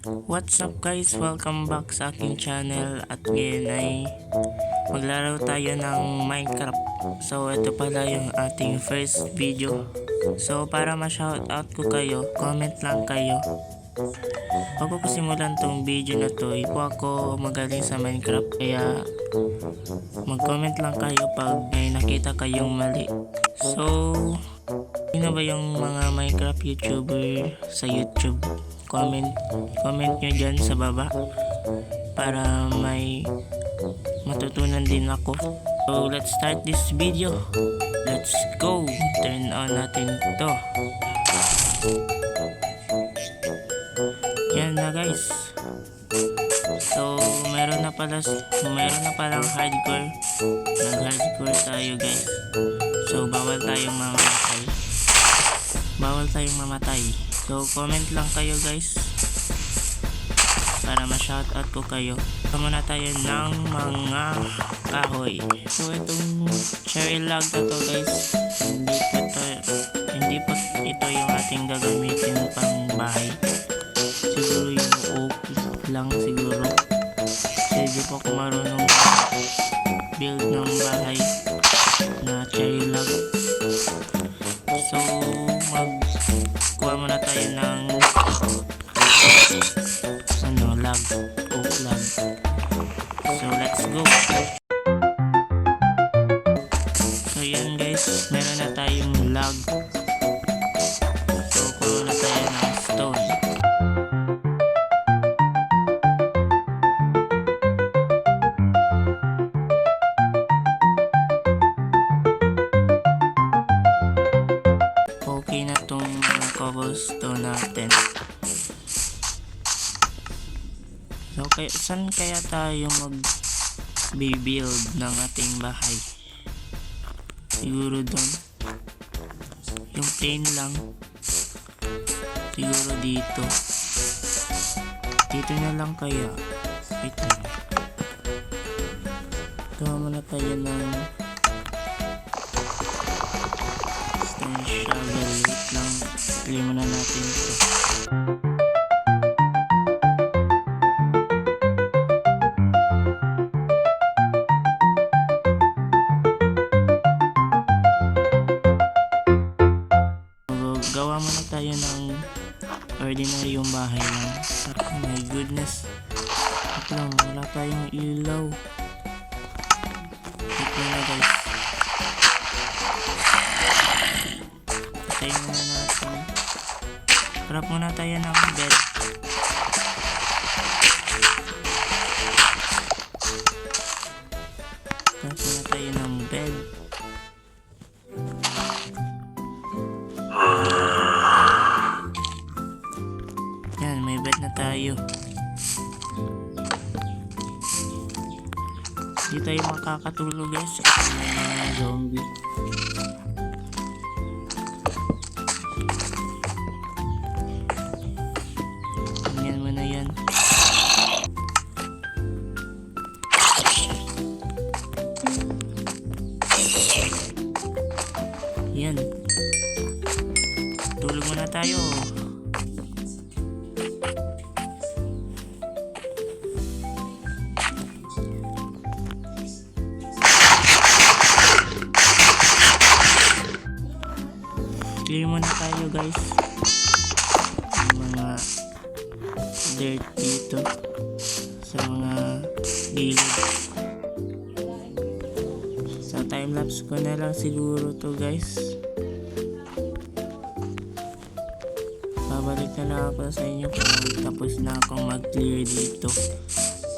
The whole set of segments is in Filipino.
What's up guys? Welcome back sa aking channel. At ngayon ay maglaro tayo ng Minecraft. So ito pala yung ating first video. So para ma-shoutout ko kayo, comment lang kayo. Bago ko simulan tong video na to, po ako magaling sa Minecraft, kaya mag-comment lang kayo pag may nakita kayong mali. So sino ba yung mga Minecraft YouTuber sa YouTube? Comment nyo dyan sa baba para may matutunan din ako. So let's start this video. Let's go! Turn on natin to. Yan na guys. So meron na palang hardcore. Nag-hardcore tayo guys. So bawal tayong mamatay. So comment lang kayo guys para ma-shoutout ko kayo. Muna tayo ng mga kahoy. So itong cherry log na to guys, hindi po ito yung ating gagamitin pang bahay. Siguro yung oak lang siguro. Kasi di po ako marunong build ng bahay na cherry log. So magkuha muna tayo ng log, oak log. So let's go. So yan guys, meron na tayong log. So kuha na tayo ng stone. Okay na tong mga cobblestone natin. So saan kaya tayo mag-build ng ating bahay? Siguro doon. Yung plain lang. Siguro dito. Dito na lang kaya. Ito. Gawa muna tayo ng stone shovel. Wait lang. Play muna natin ito. Gawa muna tayo ng ordinary yung bahay lang. Oh my goodness. Ito lang, wala tayong ilaw. Ito na guys. Patayin muna natin. Craft muna tayo ng bed. Craft muna tayo ng bed. Yan, may bed na tayo. Hindi tayo makakatulog guys kasi may mga zombie. Yan mo na yan. Yan. Tulog muna tayo. Clear muna tayo guys. Yung mga dirt dito sa mga gilid. Sa timelapse ko na lang siguro to guys. Babalik na lang ako sa inyo kung tapos na akong mag-clear dito.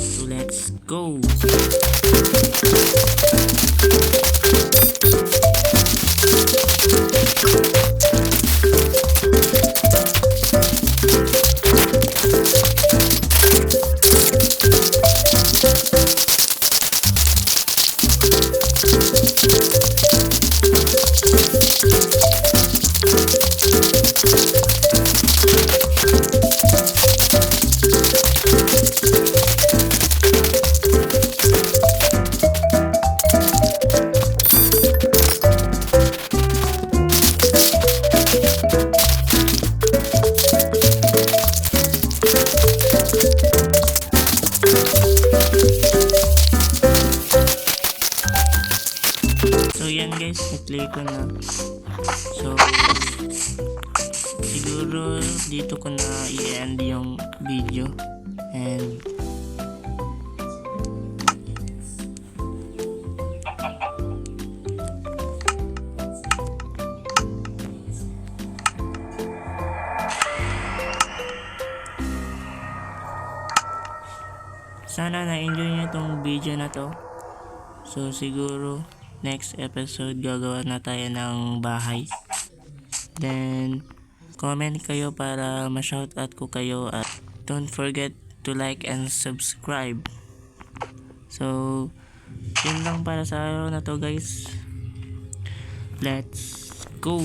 So let's go! i-end yung video. And sana na-enjoy nyo itong video na to. So siguro next episode gagawa na tayo ng bahay. Then comment kayo para ma-shoutout ko kayo, at don't forget to like and subscribe. So yun lang para sa araw na to guys. Let's go!